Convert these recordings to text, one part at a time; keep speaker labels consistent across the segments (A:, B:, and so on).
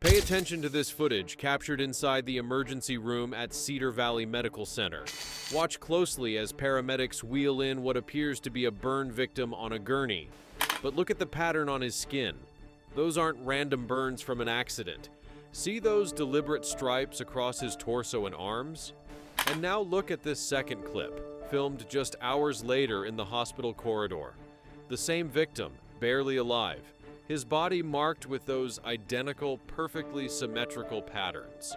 A: Pay attention to this footage captured inside the emergency room at Cedar Valley Medical Center. Watch closely as paramedics wheel in what appears to be a burn victim on a gurney. But look at the pattern on his skin. Those aren't random burns from an accident. See those deliberate stripes across his torso and arms? And now look at this second clip, filmed just hours later in the hospital corridor. The same victim, barely alive. His body marked with those identical, perfectly symmetrical patterns.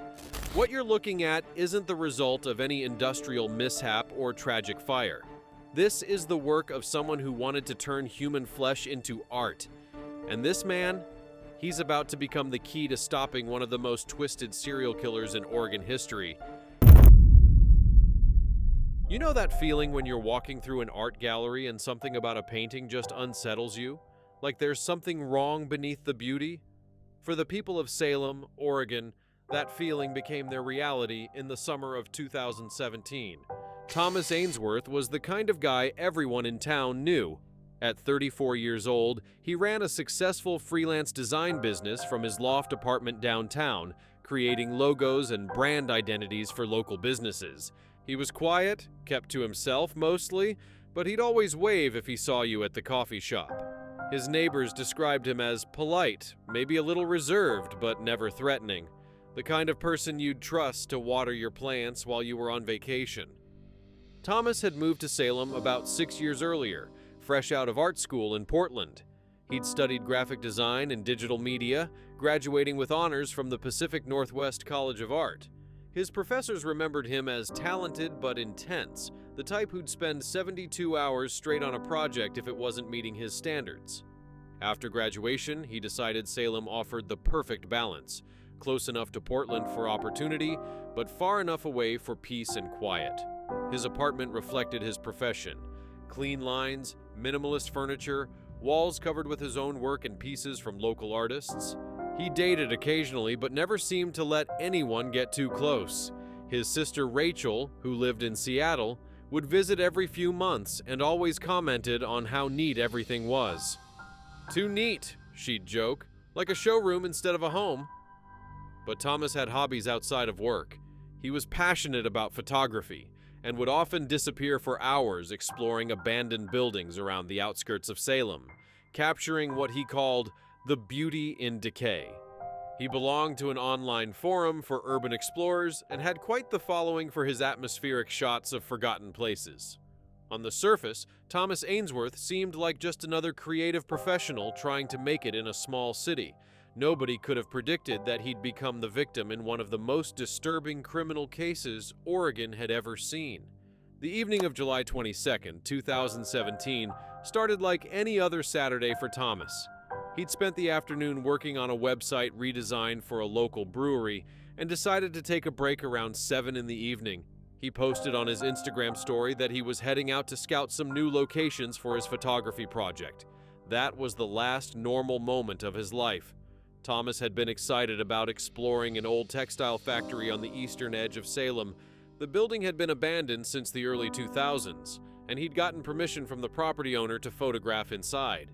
A: What you're looking at isn't the result of any industrial mishap or tragic fire. This is the work of someone who wanted to turn human flesh into art. And this man, he's about to become the key to stopping one of the most twisted serial killers in Oregon history. You know that feeling when you're walking through an art gallery and something about a painting just unsettles you? Like there's something wrong beneath the beauty? For the people of Salem, Oregon, that feeling became their reality in the summer of 2017. Thomas Ainsworth was the kind of guy everyone in town knew. At 34 years old, he ran a successful freelance design business from his loft apartment downtown, creating logos and brand identities for local businesses. He was quiet, kept to himself mostly, but he'd always wave if he saw you at the coffee shop. His neighbors described him as polite, maybe a little reserved, but never threatening. The kind of person you'd trust to water your plants while you were on vacation. Thomas had moved to Salem about 6 years earlier, fresh out of art school in Portland. He'd studied graphic design and digital media, graduating with honors from the Pacific Northwest College of Art. His professors remembered him as talented but intense, the type who'd spend 72 hours straight on a project if it wasn't meeting his standards. After graduation, he decided Salem offered the perfect balance, close enough to Portland for opportunity, but far enough away for peace and quiet. His apartment reflected his profession. Clean lines, minimalist furniture, walls covered with his own work and pieces from local artists. He dated occasionally, but never seemed to let anyone get too close. His sister Rachel, who lived in Seattle, would visit every few months and always commented on how neat everything was. "Too neat," she'd joke, "like a showroom instead of a home." But Thomas had hobbies outside of work. He was passionate about photography and would often disappear for hours exploring abandoned buildings around the outskirts of Salem, capturing what he called the beauty in decay. He belonged to an online forum for urban explorers and had quite the following for his atmospheric shots of forgotten places. On the surface, Thomas Ainsworth seemed like just another creative professional trying to make it in a small city. Nobody could have predicted that he'd become the victim in one of the most disturbing criminal cases Oregon had ever seen. The evening of July 22, 2017, started like any other Saturday for Thomas. He'd spent the afternoon working on a website redesign for a local brewery and decided to take a break around 7 in the evening. He posted on his Instagram story that he was heading out to scout some new locations for his photography project. That was the last normal moment of his life. Thomas had been excited about exploring an old textile factory on the eastern edge of Salem. The building had been abandoned since the early 2000s, and he'd gotten permission from the property owner to photograph inside.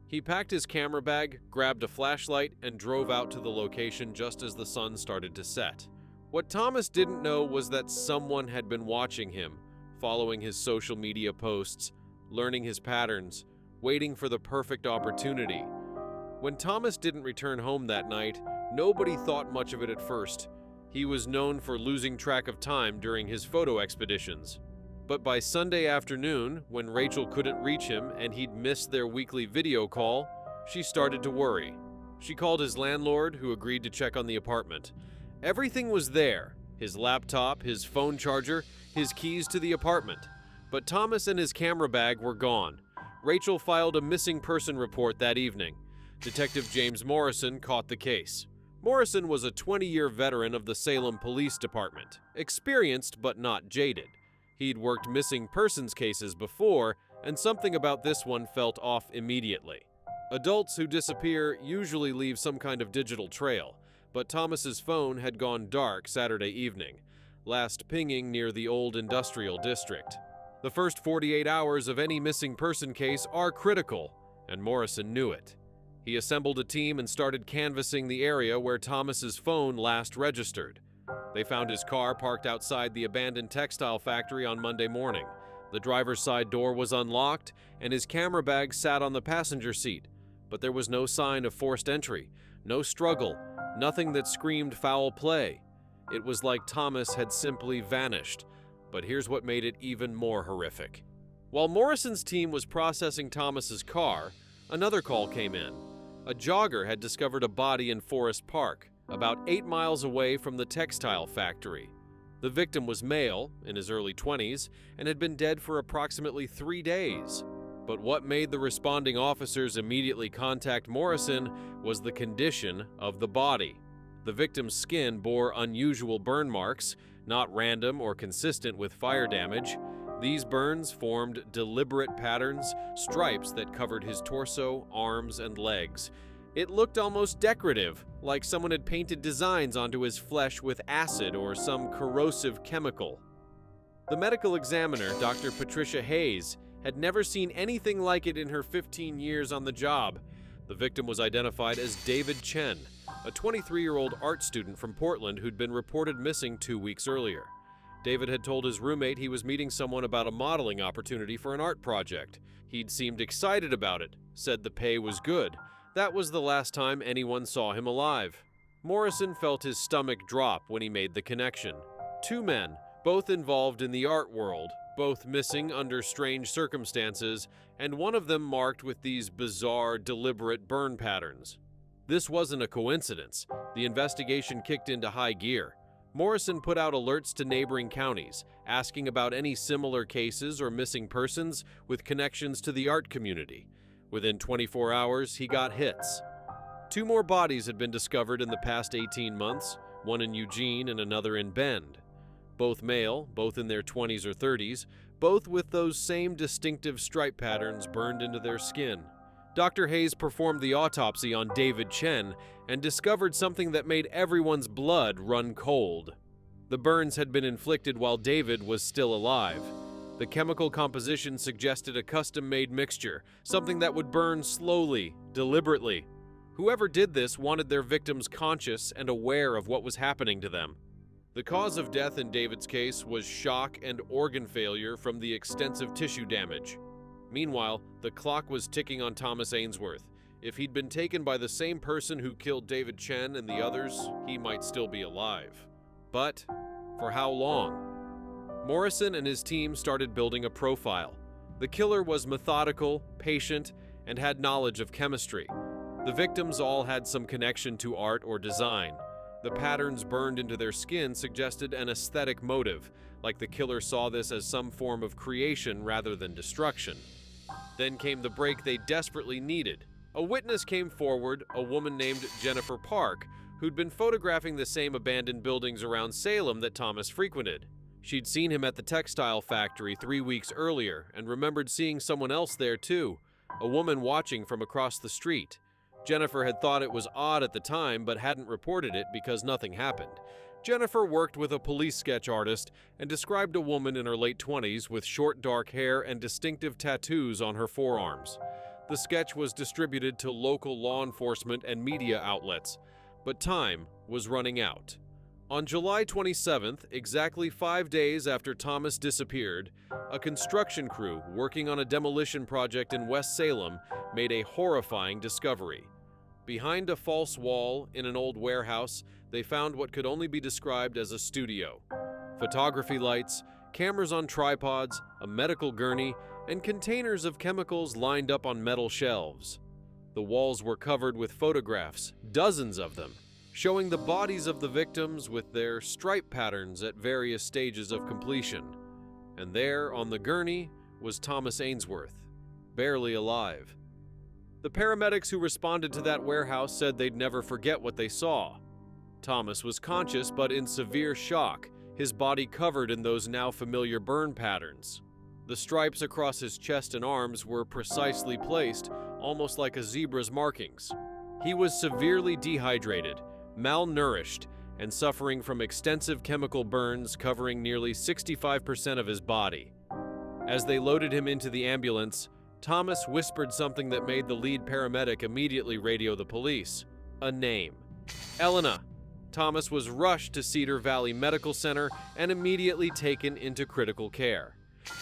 A: He packed his camera bag, grabbed a flashlight, and drove out to the location just as the sun started to set. What Thomas didn't know was that someone had been watching him, following his social media posts, learning his patterns, waiting for the perfect opportunity. When Thomas didn't return home that night, nobody thought much of it at first. He was known for losing track of time during his photo expeditions. But by Sunday afternoon, when Rachel couldn't reach him and he'd missed their weekly video call, she started to worry. She called his landlord, who agreed to check on the apartment. Everything was there: his laptop, his phone charger, his keys to the apartment. But Thomas and his camera bag were gone. Rachel filed a missing person report that evening. Detective James Morrison caught the case. Morrison was a 20-year veteran of the Salem Police Department, experienced but not jaded. He'd worked missing persons cases before, and something about this one felt off immediately. Adults who disappear usually leave some kind of digital trail, but Thomas's phone had gone dark Saturday evening, last pinging near the old industrial district. The first 48 hours of any missing person case are critical, and Morrison knew it. He assembled a team and started canvassing the area where Thomas's phone last registered. They found his car parked outside the abandoned textile factory on Monday morning. The driver's side door was unlocked, and his camera bag sat on the passenger seat. But there was no sign of forced entry, no struggle, nothing that screamed foul play. It was like Thomas had simply vanished. But here's what made it even more horrific. While Morrison's team was processing Thomas's car, another call came in. A jogger had discovered a body in Forest Park, about 8 miles away from the textile factory. The victim was male, in his early 20s, and had been dead for approximately 3 days. But what made the responding officers immediately contact Morrison was the condition of the body. The victim's skin bore unusual burn marks, not random or consistent with fire damage. These burns formed deliberate patterns, stripes that covered his torso, arms, and legs. It looked almost decorative, like someone had painted designs onto his flesh with acid or some corrosive chemical. The medical examiner, Dr. Patricia Hayes, had never seen anything like it in her 15 years on the job. The victim was identified as David Chen, a 23-year-old art student from Portland who'd been reported missing 2 weeks earlier. David had told his roommate he was meeting someone about a modeling opportunity for an art project. He'd seemed excited about it, said the pay was good. That was the last time anyone saw him alive. Morrison felt his stomach drop when he made the connection. 2 men, both involved in the art world, both missing under strange circumstances, and one of them marked with these bizarre, deliberate burn patterns. This wasn't a coincidence. The investigation kicked into high gear. Morrison put out alerts to neighboring counties, asking about any similar cases or missing persons with connections to the art community. Within 24 hours, he got hits. 2 more bodies had been discovered in the past 18 months, one in Eugene and another in Bend. Both male, both in their 20s or 30s, both with those same distinctive stripe patterns burned into their skin. Dr. Hayes performed the autopsy on David Chen and discovered something that made everyone's blood run cold. The burns had been inflicted while David was still alive. The chemical composition suggested a custom-made mixture, something that would burn slowly, deliberately. Whoever did this wanted their victims conscious and aware of what was happening to them. The cause of death in David's case was shock and organ failure from the extensive tissue damage. Meanwhile, the clock was ticking on Thomas Ainsworth. If he'd been taken by the same person who killed David Chen and the others, he might still be alive. But for how long? Morrison and his team started building a profile. The killer was methodical, patient, and had knowledge of chemistry. The victims all had some connection to art or design. The patterns burned into their skin suggested an aesthetic motive, like the killer saw this as some form of creation rather than destruction. Then came the break they desperately needed. A witness came forward, a woman named Jennifer Park, who'd been photographing the same abandoned buildings around Salem that Thomas frequented. She'd seen him at the textile factory 3 weeks earlier and remembered seeing someone else there too, a woman watching from across the street. Jennifer had thought it was odd at the time but hadn't reported it because nothing happened. Jennifer worked with a police sketch artist and described a woman in her late 20s with short dark hair and distinctive tattoos on her forearms. The sketch was distributed to local law enforcement and media outlets, but time was running out. On July 27th, exactly 5 days after Thomas disappeared, a construction crew working on a demolition project in West Salem made a horrifying discovery. Behind a false wall in an old warehouse, they found what could only be described as a studio. Photography lights, cameras on tripods, a medical gurney, and containers of chemicals lined up on metal shelves. The walls were covered with photographs, dozens of them, showing the bodies of the victims with their stripe patterns at various stages of completion. And there, on the gurney, was Thomas Ainsworth, barely alive. The paramedics who responded to that warehouse said they'd never forget what they saw. Thomas was conscious but in severe shock, his body covered in those now familiar burn patterns. The stripes across his chest and arms were precisely placed, almost like a zebra's markings. He was severely dehydrated, malnourished, and suffering from extensive chemical burns covering nearly 65% of his body. As they loaded him into the ambulance, Thomas whispered something that made the lead paramedic immediately radio the police. A name. Elena. Thomas was rushed to Cedar Valley Medical Center and immediately taken into critical care.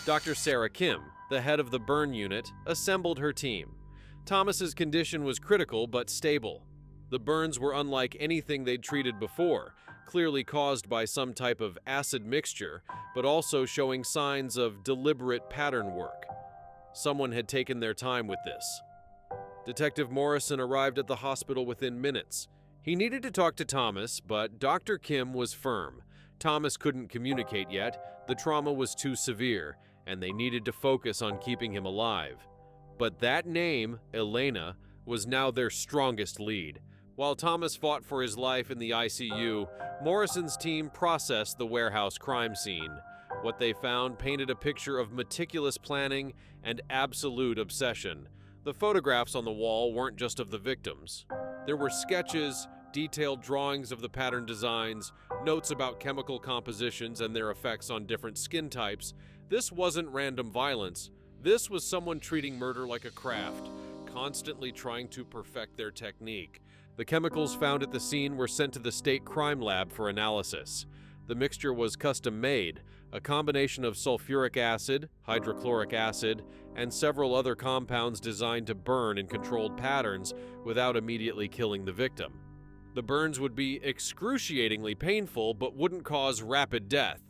A: Dr. Sarah Kim, the head of the burn unit, assembled her team. Thomas's condition was critical but stable. The burns were unlike anything they'd treated before, clearly caused by some type of acid mixture, but also showing signs of deliberate pattern work. Someone had taken their time with this. Detective Morrison arrived at the hospital within minutes. He needed to talk to Thomas, but Dr. Kim was firm. Thomas couldn't communicate yet, the trauma was too severe, and they needed to focus on keeping him alive. But that name, Elena, was now their strongest lead. While Thomas fought for his life in the ICU, Morrison's team processed the warehouse crime scene. What they found painted a picture of meticulous planning and absolute obsession. The photographs on the wall weren't just of the victims. There were sketches, detailed drawings of the pattern designs, notes about chemical compositions and their effects on different skin types. This wasn't random violence. This was someone treating murder like a craft, constantly trying to perfect their technique. The chemicals found at the scene were sent to the state crime lab for analysis. The mixture was custom-made, a combination of sulfuric acid, hydrochloric acid, and several other compounds designed to burn in controlled patterns without immediately killing the victim. The burns would be excruciatingly painful but wouldn't cause rapid death.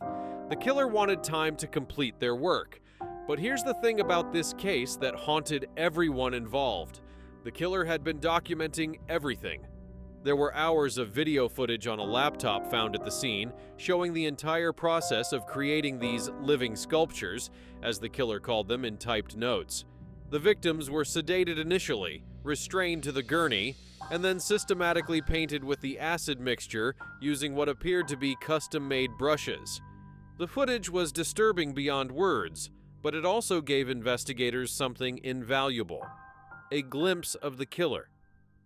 A: The killer wanted time to complete their work. But here's the thing about this case that haunted everyone involved. The killer had been documenting everything. There were hours of video footage on a laptop found at the scene, showing the entire process of creating these living sculptures, as the killer called them in typed notes. The victims were sedated initially, restrained to the gurney, and then systematically painted with the acid mixture using what appeared to be custom-made brushes. The footage was disturbing beyond words, but it also gave investigators something invaluable: a glimpse of the killer.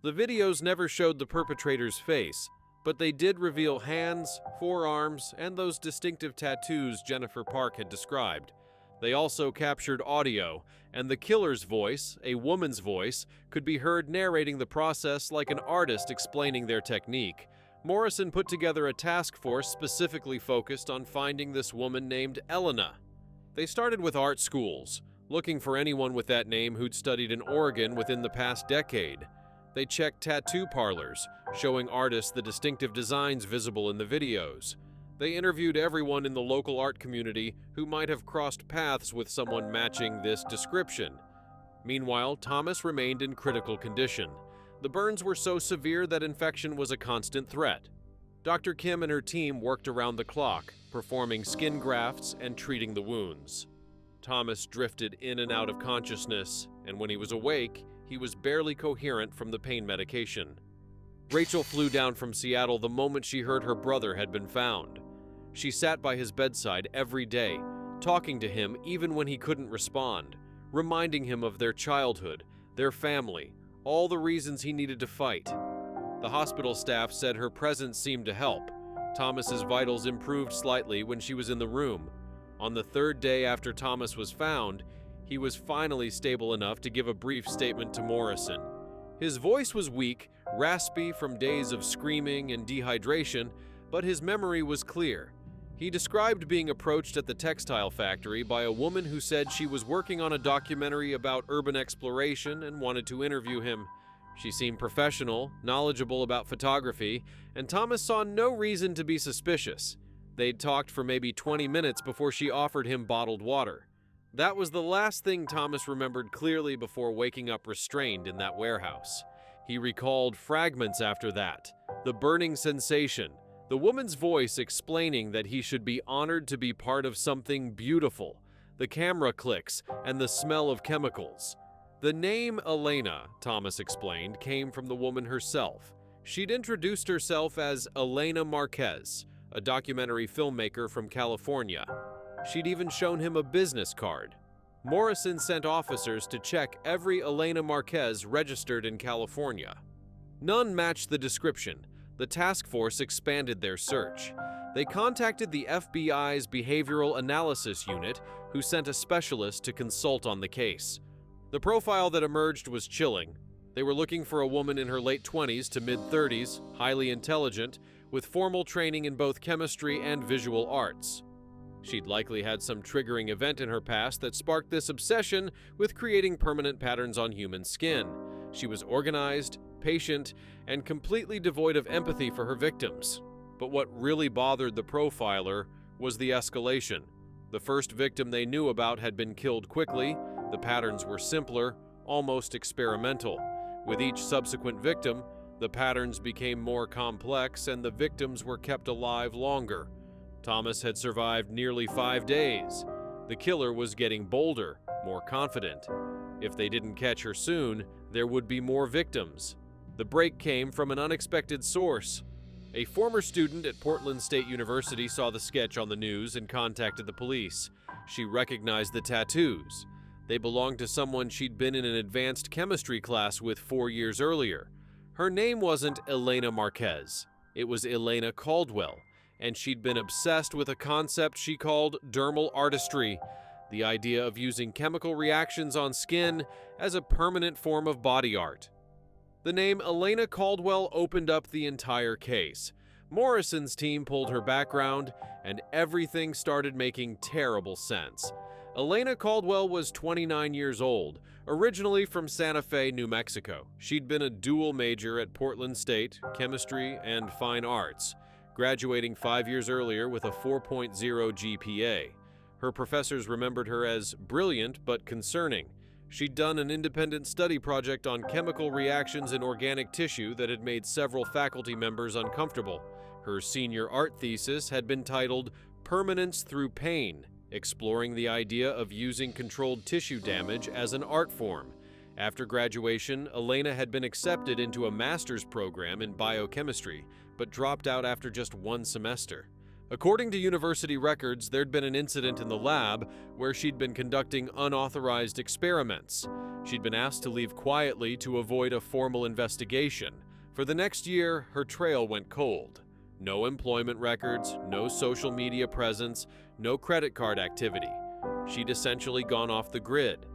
A: The videos never showed the perpetrator's face, but they did reveal hands, forearms, and those distinctive tattoos Jennifer Park had described. They also captured audio, and the killer's voice, a woman's voice, could be heard narrating the process like an artist explaining their technique. Morrison put together a task force specifically focused on finding this woman named Elena. They started with art schools, looking for anyone with that name who'd studied in Oregon within the past decade. They checked tattoo parlors, showing artists the distinctive designs visible in the videos. They interviewed everyone in the local art community who might have crossed paths with someone matching this description. Meanwhile, Thomas remained in critical condition. The burns were so severe that infection was a constant threat. Dr. Kim and her team worked around the clock, performing skin grafts and treating the wounds. Thomas drifted in and out of consciousness, and when he was awake, he was barely coherent from the pain medication. Rachel flew down from Seattle the moment she heard her brother had been found. She sat by his bedside every day, talking to him even when he couldn't respond, reminding him of their childhood, their family, all the reasons he needed to fight. The hospital staff said her presence seemed to help. Thomas's vitals improved slightly when she was in the room. On the third day after Thomas was found, he was finally stable enough to give a brief statement to Morrison. His voice was weak, raspy from days of screaming and dehydration, but his memory was clear. He described being approached at the textile factory by a woman who said she was working on a documentary about urban exploration and wanted to interview him. She seemed professional, knowledgeable about photography, and Thomas saw no reason to be suspicious. They'd talked for maybe 20 minutes before she offered him bottled water. That was the last thing Thomas remembered clearly before waking up restrained in that warehouse. He recalled fragments after that, the burning sensation, the woman's voice explaining that he should be honored to be part of something beautiful, the camera clicks, and the smell of chemicals. The name Elena, Thomas explained, came from the woman herself. She'd introduced herself as Elena Marquez, a documentary filmmaker from California. She'd even shown him a business card. Morrison sent officers to check every Elena Marquez registered in California. None matched the description. The task force expanded their search. They contacted the FBI's Behavioral Analysis Unit, who sent a specialist to consult on the case. The profile that emerged was chilling. They were looking for a woman in her late 20s to mid-30s, highly intelligent, with formal training in both chemistry and visual arts. She'd likely had some triggering event in her past that sparked this obsession with creating permanent patterns on human skin. She was organized, patient, and completely devoid of empathy for her victims. But what really bothered the profiler was the escalation. The first victim they knew about had been killed quickly, the patterns were simpler, almost experimental. With each subsequent victim, the patterns became more complex and the victims were kept alive longer. Thomas had survived nearly 5 days. The killer was getting bolder, more confident. If they didn't catch her soon, there would be more victims. The break came from an unexpected source. A former student at Portland State University saw the sketch on the news and contacted the police. She recognized the tattoos. They belonged to someone she'd been in an advanced chemistry class with 4 years earlier. Her name wasn't Elena Marquez. It was Elena Caldwell, and she'd been obsessed with a concept she called dermal artistry, the idea of using chemical reactions on skin as a permanent form of body art. The name Elena Caldwell opened up the entire case. Morrison's team pulled her background, and everything started making terrible sense. Elena Caldwell was 29 years old, originally from Santa Fe, New Mexico. She'd been a dual major at Portland State, chemistry and fine arts, graduating 5 years earlier with a 4.0 GPA. Her professors remembered her as brilliant but concerning. She'd done an independent study project on chemical reactions in organic tissue that had made several faculty members uncomfortable. Her senior art thesis had been titled Permanence Through Pain, exploring the idea of using controlled tissue damage as an art form. After graduation, Elena had been accepted into a master's program in biochemistry, but dropped out after just 1 semester. According to university records, there'd been an incident in the lab where she'd been conducting unauthorized experiments. She'd been asked to leave quietly to avoid a formal investigation. For the next year, her trail went cold. No employment records, no social media presence, no credit card activity. She'd essentially gone off the grid.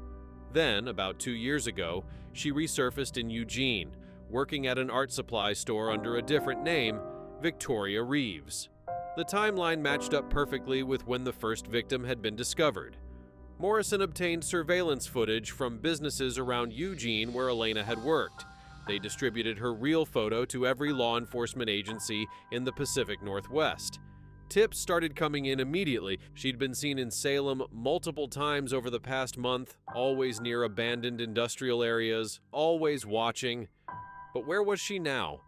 A: Then, about 2 years ago, she resurfaced in Eugene, working at an art supply store under a different name, Victoria Reeves. The timeline matched up perfectly with when the first victim had been discovered. Morrison obtained surveillance footage from businesses around Eugene where Elena had worked. They distributed her real photo to every law enforcement agency in the Pacific Northwest. Tips started coming in immediately. She'd been seen in Salem multiple times over the past month, always near abandoned industrial areas, always watching. But where was she now?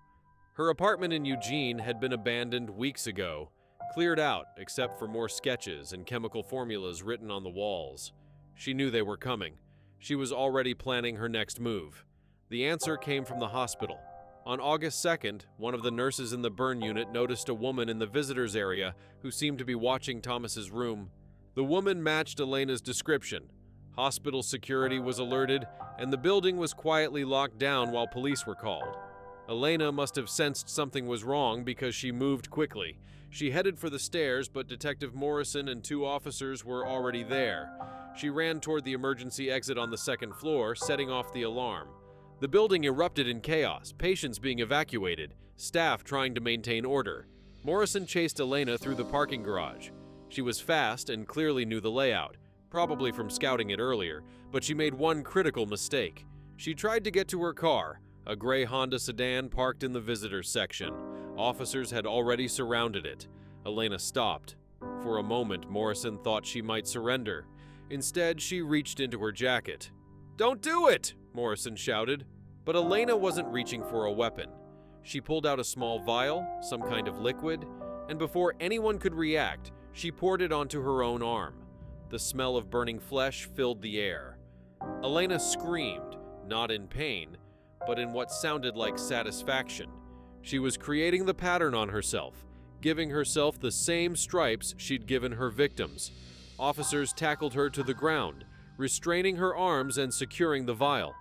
A: Her apartment in Eugene had been abandoned weeks ago, cleared out except for more sketches and chemical formulas written on the walls. She knew they were coming. She was already planning her next move. The answer came from the hospital. On August 2nd, one of the nurses in the burn unit noticed a woman in the visitors area who seemed to be watching Thomas's room. The woman matched Elena's description. Hospital security was alerted, and the building was quietly locked down while police were called. Elena must have sensed something was wrong because she moved quickly. She headed for the stairs, but Detective Morrison and 2 officers were already there. She ran toward the emergency exit on the 2nd floor, setting off the alarm. The building erupted in chaos, patients being evacuated, staff trying to maintain order. Morrison chased Elena through the parking garage. She was fast and clearly knew the layout, probably from scouting it earlier, but she made one critical mistake. She tried to get to her car, a gray Honda sedan parked in the visitors section. Officers had already surrounded it. Elena stopped. For a moment, Morrison thought she might surrender. Instead, she reached into her jacket. "Don't do it!" Morrison shouted. But Elena wasn't reaching for a weapon. She pulled out a small vial, some kind of liquid, and before anyone could react, she poured it onto her own arm. The smell of burning flesh filled the air. Elena screamed, not in pain, but in what sounded like satisfaction. She was creating the pattern on herself, giving herself the same stripes she'd given her victims. Officers tackled her to the ground, restraining her arms and securing the vial.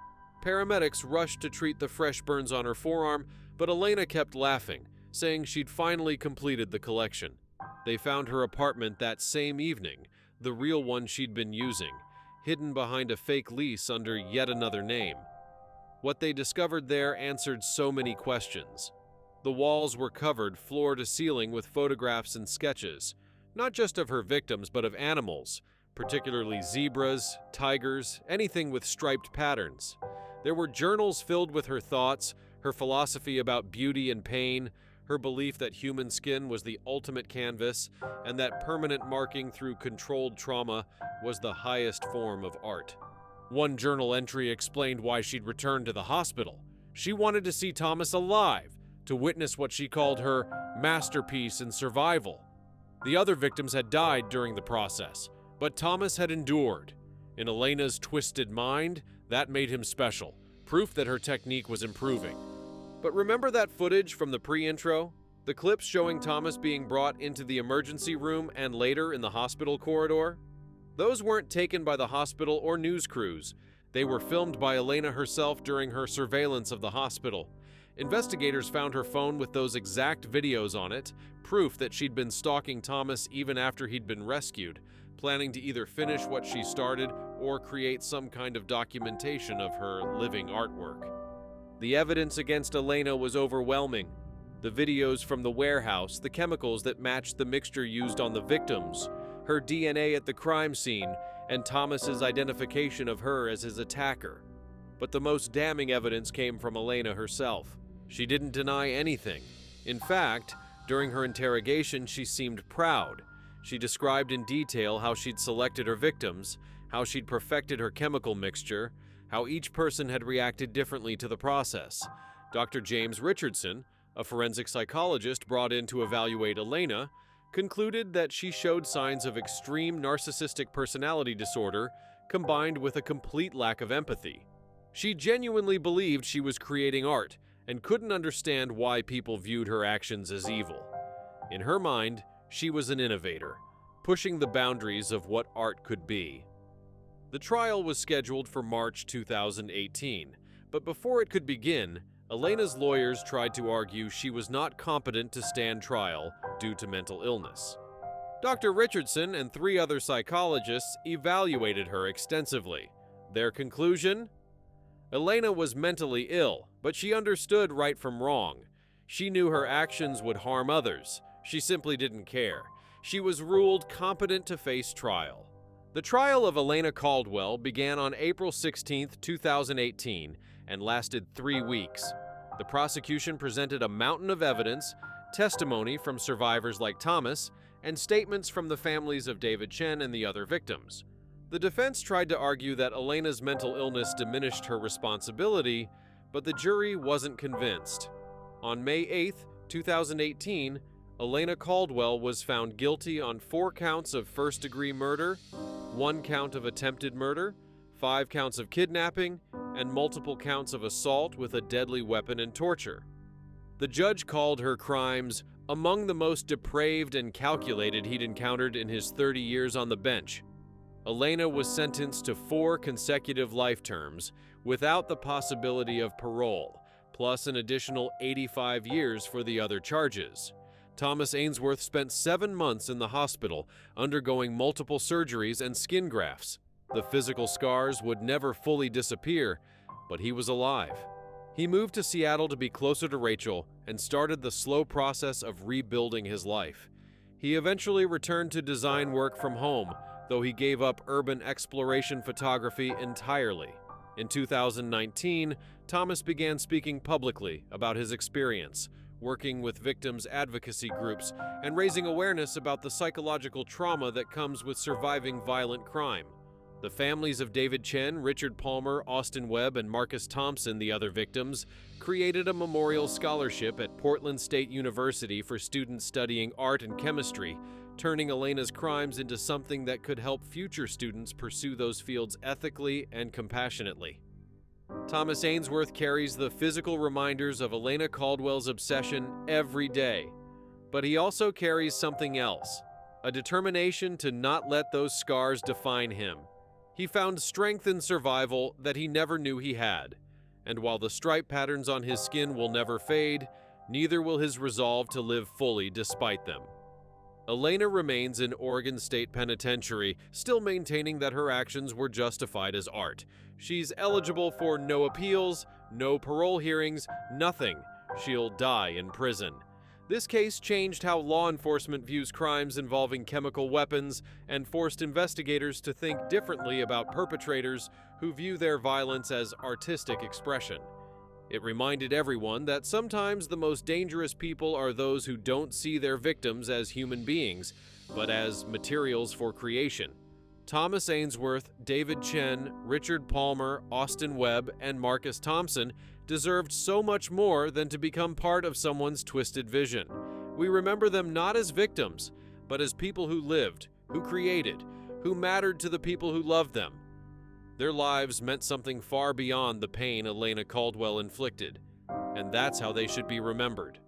A: Paramedics rushed to treat the fresh burns on her forearm, but Elena kept laughing, saying she'd finally completed the collection. They found her apartment that same evening, the real one she'd been using. hidden behind a fake lease under yet another name. What they discovered there answered so many questions. The walls were covered floor to ceiling with photographs and sketches, not just of her victims but of animals, particularly zebras, tigers, anything with striped patterns. There were journals filled with her thoughts, her philosophy about beauty and pain, her belief that human skin was the ultimate canvas, and that permanent marking through controlled trauma was the highest form of art. One journal entry explained why she'd returned to the hospital. She wanted to see Thomas alive, to witness what she called her masterpiece in survival. The other victims had died during the process, but Thomas had endured. In Elena's twisted mind, that made him special, proof that her technique was improving. But remember that footage from the pre-intro? The clips showing Thomas being brought into the emergency room and later in the hospital corridor? Those weren't taken by the hospital or news crews. They were filmed by Elena herself during her surveillance of the hospital. Investigators found her phone with those exact videos on it, proof that she'd been stalking Thomas even after he'd been rescued, planning to either finish what she started or create some kind of documentation of her living artwork. The evidence against Elena was overwhelming. The videos from the warehouse, the chemicals that matched the mixture used on the victims, her DNA at the crime scene, and Thomas's identification of her as his attacker. But the most damning evidence came from Elena herself. She didn't deny anything. In fact, during her interrogation, she seemed proud. She described in detail how she'd selected her victims, how she'd perfected her chemical mixture, how each person had reacted differently to the process. Dr. James Richardson, a forensic psychologist brought in to evaluate Elena, concluded that she showed signs of extreme narcissistic personality disorder combined with a complete lack of empathy. She genuinely believed she was creating art and couldn't understand why people viewed her actions as evil. In her mind, she was an innovator, pushing the boundaries of what art could be. The trial was scheduled for March 2018, but before it could begin, Elena's lawyers tried to argue she was not competent to stand trial due to mental illness. Dr. Richardson and 3 other psychologists evaluated her extensively. Their conclusion? Elena was mentally ill, but she understood right from wrong. She knew her actions would harm others. She simply didn't care. She was ruled competent to face trial. The trial of Elena Caldwell began on April 16, 2018, and lasted 3 weeks. The prosecution presented a mountain of evidence, testimony from survivors like Thomas, and statements from the families of David Chen and the other victims. The defense tried to argue that Elena's mental illness diminished her responsibility, but the jury wasn't convinced. On May 8, 2018, Elena Caldwell was found guilty on 4 counts of first-degree murder, 1 count of attempted murder, 5 counts of kidnapping, and multiple counts of assault with a deadly weapon and torture. The judge called her crimes among the most depraved and calculated he'd encountered in his 30 years on the bench. Elena was sentenced to 4 consecutive life terms without the possibility of parole, plus an additional 85 years for the other charges. Thomas Ainsworth spent 7 months in the hospital, undergoing multiple surgeries and skin grafts. The physical scars would never fully disappear, but he was alive. He moved to Seattle to be closer to Rachel and started the slow process of rebuilding his life. He eventually returned to design work from home, though he gave up urban exploration photography entirely. In 2019, Thomas began speaking publicly about his experience, working with victims' advocacy groups, and raising awareness about the psychological trauma that comes with surviving violent crime. The families of David Chen, Richard Palmer, Austin Webb, and Marcus Thompson, the other victims, created a memorial scholarship at Portland State University for students studying art and chemistry, turning Elena's crimes into something that could help future students pursue those fields ethically and compassionately. Thomas Ainsworth carries the physical reminders of Elena Caldwell's obsession every day, but he also carries something else, a determination to not let those scars define him. He found strength in survival that he never knew he had, and while the stripe patterns on his skin will never fade, neither will his resolve to live fully despite them. Elena remains in Oregon State Penitentiary, still maintaining that her actions were justified as art. She's eligible for no appeals, no parole hearings, nothing. She'll die in prison. This case changed how law enforcement views crimes involving chemical weapons and forced investigators to think differently about perpetrators who view their violence as artistic expression. It reminded everyone that sometimes the most dangerous people are those who don't see their victims as human beings, but as materials for creation. Thomas Ainsworth, David Chen, Richard Palmer, Austin Webb, and Marcus Thompson deserved so much more than to become part of someone's twisted vision. We remember them not as victims, but as people who lived, who created, who mattered to the people who loved them. Their lives meant something far beyond the pain Elena Caldwell inflicted, and that's how they should be remembered.